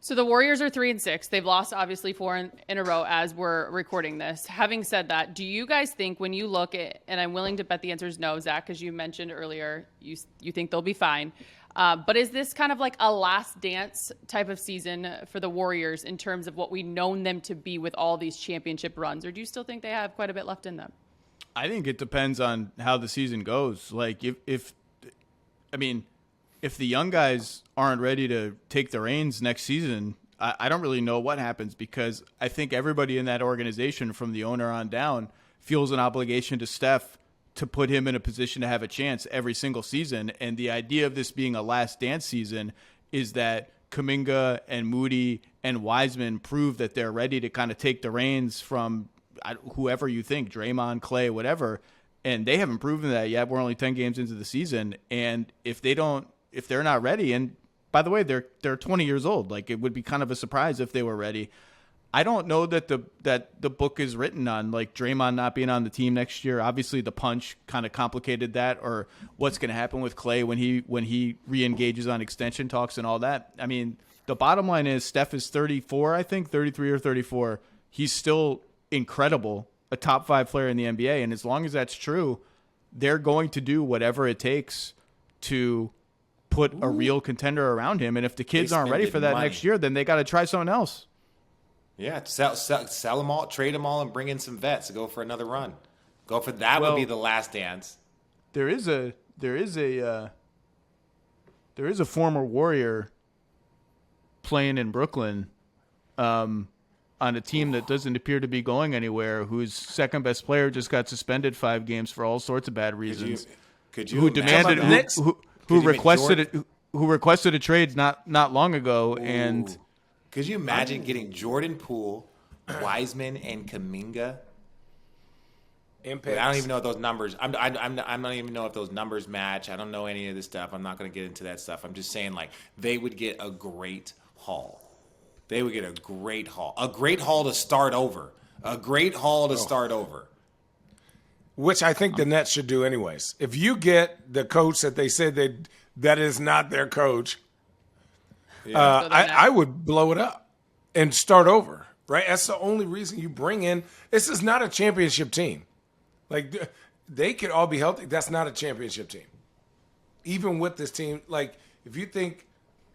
So the Warriors are 3-6. They've lost obviously 4 in a row as we're recording this. Having said that, do you guys think when you look at, and I'm willing to bet the answer is no, Zach, because you mentioned earlier, you think they'll be fine. But is this kind of like a last dance type of season for the Warriors in terms of what we've known them to be with all these championship runs? Or do you still think they have quite a bit left in them? I think it depends on how the season goes. Like if the young guys aren't ready to take the reins next season, I don't really know what happens, because I think everybody in that organization from the owner on down feels an obligation to Steph to put him in a position to have a chance every single season. And the idea of this being a last dance season is that Kuminga and Moody and Wiseman prove that they're ready to kind of take the reins from whoever you think, Draymond, Clay, whatever. And they haven't proven that yet. We're only 10 games into the season. And if they're not ready, and by the way, they're 20 years old, like it would be kind of a surprise if they were ready. I don't know that the book is written on like Draymond not being on the team next year. Obviously the punch kind of complicated that, or what's going to happen with Clay when he re-engages on extension talks and all that. I mean, the bottom line is Steph is 34, I think 33 or 34. He's still incredible, a top 5 player in the NBA. And as long as that's true, they're going to do whatever it takes to put a real contender around him. And if the kids aren't ready for that next year, then they got to try something else. Yeah, sell them all, trade them all, and bring in some vets to go for another run. Go for that. Would be the last dance. There is a former Warrior playing in Brooklyn, on a team that doesn't appear to be going anywhere, whose second best player just got suspended 5 games for all sorts of bad reasons. Who requested a trade not long ago. Ooh. And could you imagine getting Jordan Poole, Wiseman, and Kuminga? I don't even know if those numbers. I don't even know if those numbers match. I don't know any of this stuff. I'm not going to get into that stuff. I'm just saying, like, they would get a great haul. They would get a great haul. A great haul to start over. Start over. Which I think the Nets should do anyways. If you get the coach that they said that is not their coach, I would blow it up and start over, right? That's the only reason you bring in. This is not a championship team. Like, they could all be healthy. That's not a championship team. Even with this team, like, if you think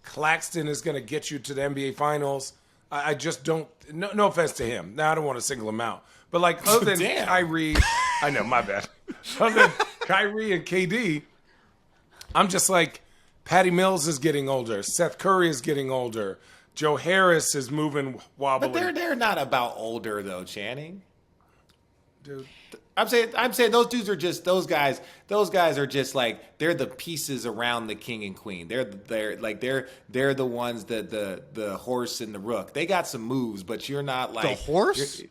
Claxton is going to get you to the NBA Finals, I just don't. No offense to him. Now, I don't want to single him out. But, like, other than Kyrie, I know, my bad. Other than Kyrie and KD, I'm just like, Patty Mills is getting older. Seth Curry is getting older. Joe Harris is moving wobbly. But they're not about older, though, Channing. Dude. I'm saying those dudes are just those guys are just like, they're the pieces around the king and queen. They're the ones that the horse and the rook. They got some moves, but you're not like the horse.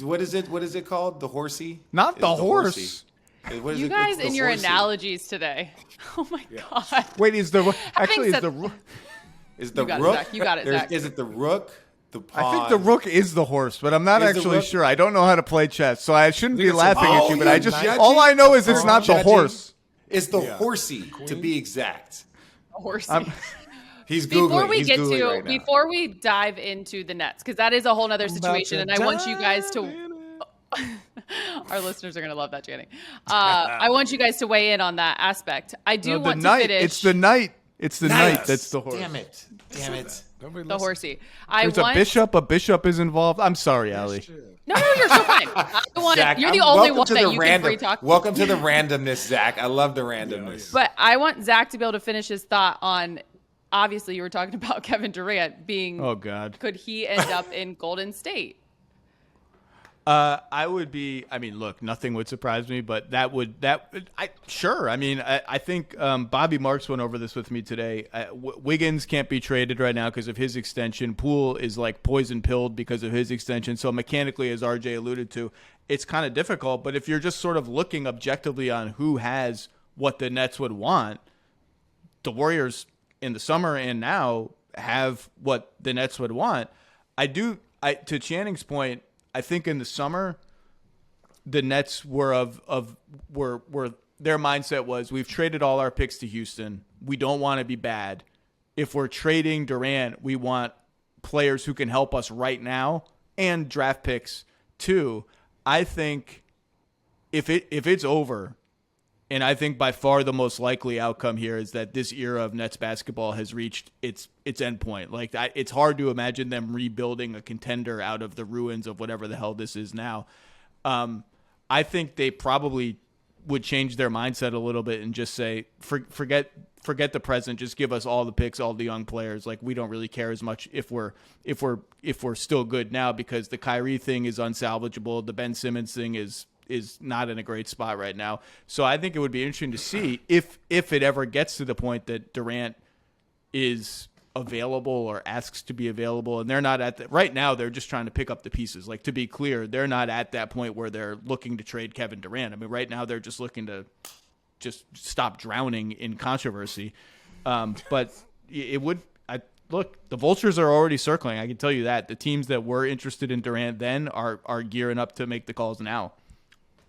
What is it called? The horsey? Not the horse. You guys and your analogies today. Oh my God. Wait, is the rook? You got it, Zach. Is it the rook? I think the rook is the horse, but I'm not actually sure. I don't know how to play chess, so I shouldn't be laughing at you. But all I know is it's not the horse. It's the horsey, to be exact. Horsey. He's Googling. Before we dive into the Nets, because that is a whole other situation, and I want you guys to. Our listeners are going to love that, Channing. I want you guys to weigh in on that aspect. I do want to finish. It's the night. It's the night that's the horse. Damn it. The horsey. There's a bishop. A bishop is involved. I'm sorry, Allie. No, you're so fine. Zach, you're the only one that you can free talk. Welcome to the randomness, Zach. I love the randomness. But I want Zach to be able to finish his thought on, obviously you were talking about Kevin Durant being, oh God, could he end up in Golden State? Look, nothing would surprise me, but sure. I think Bobby Marks went over this with me today. Wiggins can't be traded right now because of his extension. Poole is like poison pilled because of his extension. So mechanically, as RJ alluded to, it's kind of difficult. But if you're just sort of looking objectively on who has what the Nets would want, the Warriors in the summer and now have what the Nets would want. To Channing's point, I think in the summer, the Nets were their mindset was, we've traded all our picks to Houston. We don't want to be bad. If we're trading Durant, we want players who can help us right now and draft picks too. I think if it's over, and I think by far the most likely outcome here is that this era of Nets basketball has reached its endpoint. Like, it's hard to imagine them rebuilding a contender out of the ruins of whatever the hell this is now. I think they probably would change their mindset a little bit and just say, forget the present, just give us all the picks, all the young players. Like, we don't really care as much if we're still good now, because the Kyrie thing is unsalvageable. The Ben Simmons thing is not in a great spot right now. So I think it would be interesting to see if it ever gets to the point that Durant is available or asks to be available, and they're not right now, they're just trying to pick up the pieces. Like, to be clear, they're not at that point where they're looking to trade Kevin Durant. I mean, right now they're just looking to just stop drowning in controversy. But it would, look, the vultures are already circling. I can tell you that. The teams that were interested in Durant then are gearing up to make the calls now.